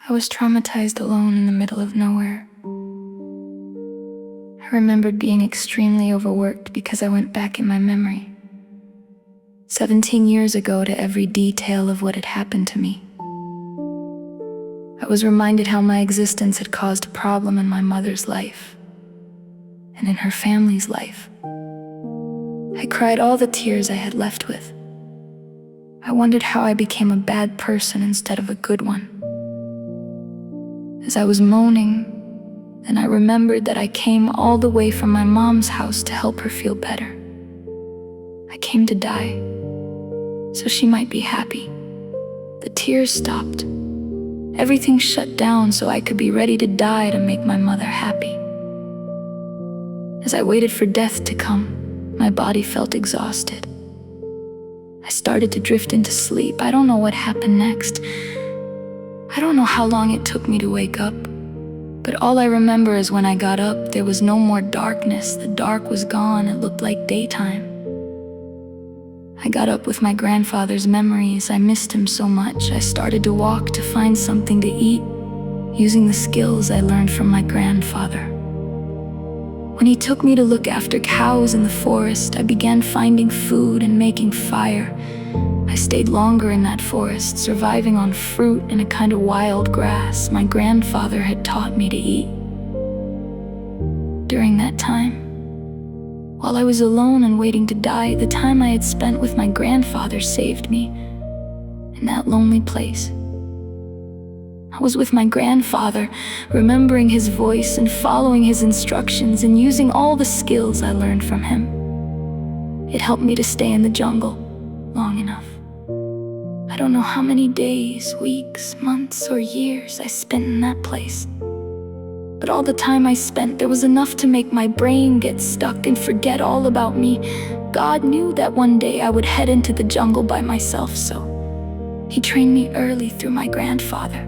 I was traumatized alone in the middle of nowhere. I remembered being extremely overworked because I went back in my memory, 17 years ago, to every detail of what had happened to me. I was reminded how my existence had caused a problem in my mother's life and in her family's life. I cried all the tears I had left with. I wondered how I became a bad person instead of a good one. As I was moaning, then I remembered that I came all the way from my mom's house to help her feel better. I came to die, so she might be happy. The tears stopped. Everything shut down so I could be ready to die to make my mother happy. As I waited for death to come, my body felt exhausted. I started to drift into sleep. I don't know what happened next. I don't know how long it took me to wake up, but all I remember is when I got up, there was no more darkness. The dark was gone. It looked like daytime. I got up with my grandfather's memories. I missed him so much. I started to walk to find something to eat, using the skills I learned from my grandfather. When he took me to look after cows in the forest, I began finding food and making fire. I stayed longer in that forest, surviving on fruit and a kind of wild grass my grandfather had taught me to eat. During that time, while I was alone and waiting to die, the time I had spent with my grandfather saved me in that lonely place. I was with my grandfather, remembering his voice and following his instructions and using all the skills I learned from him. It helped me to stay in the jungle long enough. I don't know how many days, weeks, months, or years I spent in that place. But all the time I spent, there was enough to make my brain get stuck and forget all about me. God knew that one day I would head into the jungle by myself, so He trained me early through my grandfather.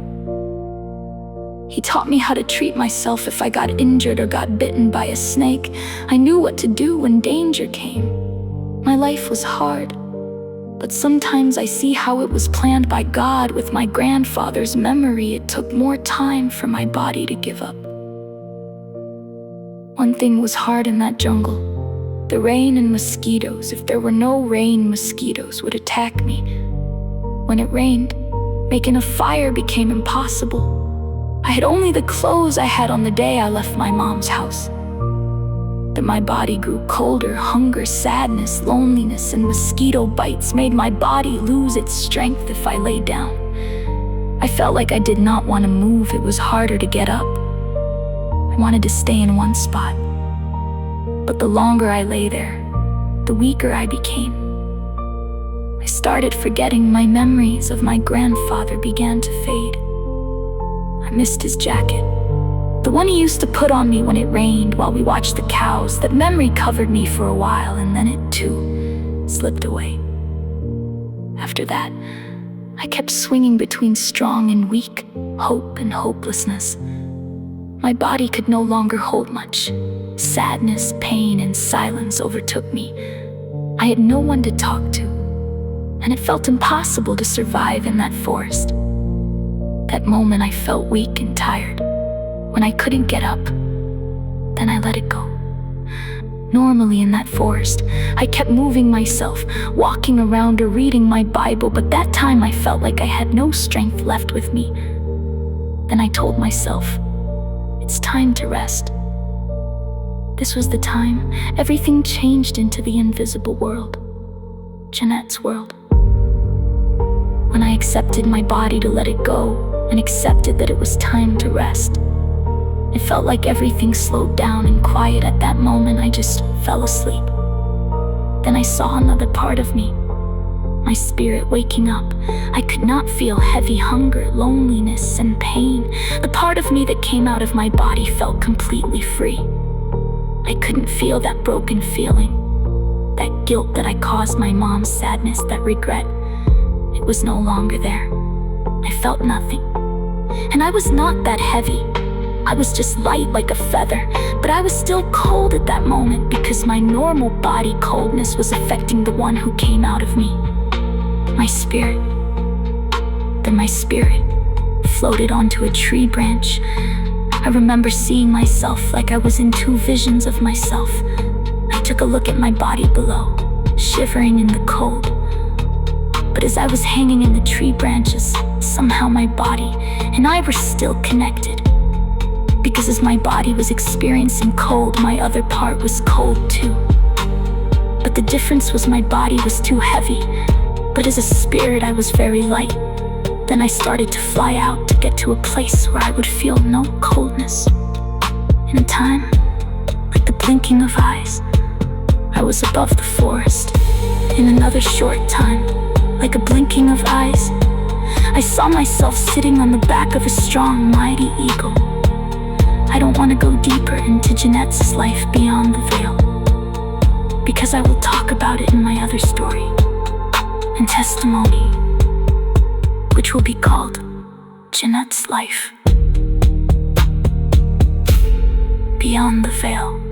He taught me how to treat myself if I got injured or got bitten by a snake. I knew what to do when danger came. My life was hard, but sometimes I see how it was planned by God. With my grandfather's memory, it took more time for my body to give up. One thing was hard in that jungle: the rain and mosquitoes. If there were no rain, mosquitoes would attack me. When it rained, making a fire became impossible. I had only the clothes I had on the day I left my mom's house. Then my body grew colder. Hunger, sadness, loneliness, and mosquito bites made my body lose its strength if I lay down. I felt like I did not want to move. It was harder to get up. I wanted to stay in one spot. But the longer I lay there, the weaker I became. I started forgetting. My memories of my grandfather began to fade. I missed his jacket, the one he used to put on me when it rained while we watched the cows. That memory covered me for a while, and then it too slipped away. After that, I kept swinging between strong and weak, hope and hopelessness. My body could no longer hold much. Sadness, pain, and silence overtook me. I had no one to talk to, and it felt impossible to survive in that forest. That moment I felt weak and tired. When I couldn't get up, then I let it go. Normally in that forest, I kept moving myself, walking around or reading my Bible, but that time I felt like I had no strength left with me. Then I told myself, it's time to rest. This was the time everything changed into the invisible world, Janette's world. When I accepted my body to let it go, and accepted that it was time to rest, it felt like everything slowed down and quiet. At that moment, I just fell asleep. Then I saw another part of me, my spirit waking up. I could not feel heavy hunger, loneliness, and pain. The part of me that came out of my body felt completely free. I couldn't feel that broken feeling, that guilt that I caused my mom's sadness, that regret. It was no longer there. I felt nothing. And I was not that heavy. I was just light like a feather, but I was still cold at that moment because my normal body coldness was affecting the one who came out of me. My spirit. Then my spirit floated onto a tree branch. I remember seeing myself like I was in two visions of myself. I took a look at my body below, shivering in the cold. But as I was hanging in the tree branches, somehow my body and I were still connected. Because as my body was experiencing cold, my other part was cold too. But the difference was my body was too heavy, but as a spirit I was very light. Then I started to fly out to get to a place where I would feel no coldness. In time, like the blinking of eyes, I was above the forest. In another short time, like a blinking of eyes, I saw myself sitting on the back of a strong, mighty eagle. I don't want to go deeper into Jeanette's life beyond the veil, because I will talk about it in my other story and testimony, which will be called Jeanette's Life Beyond the Veil.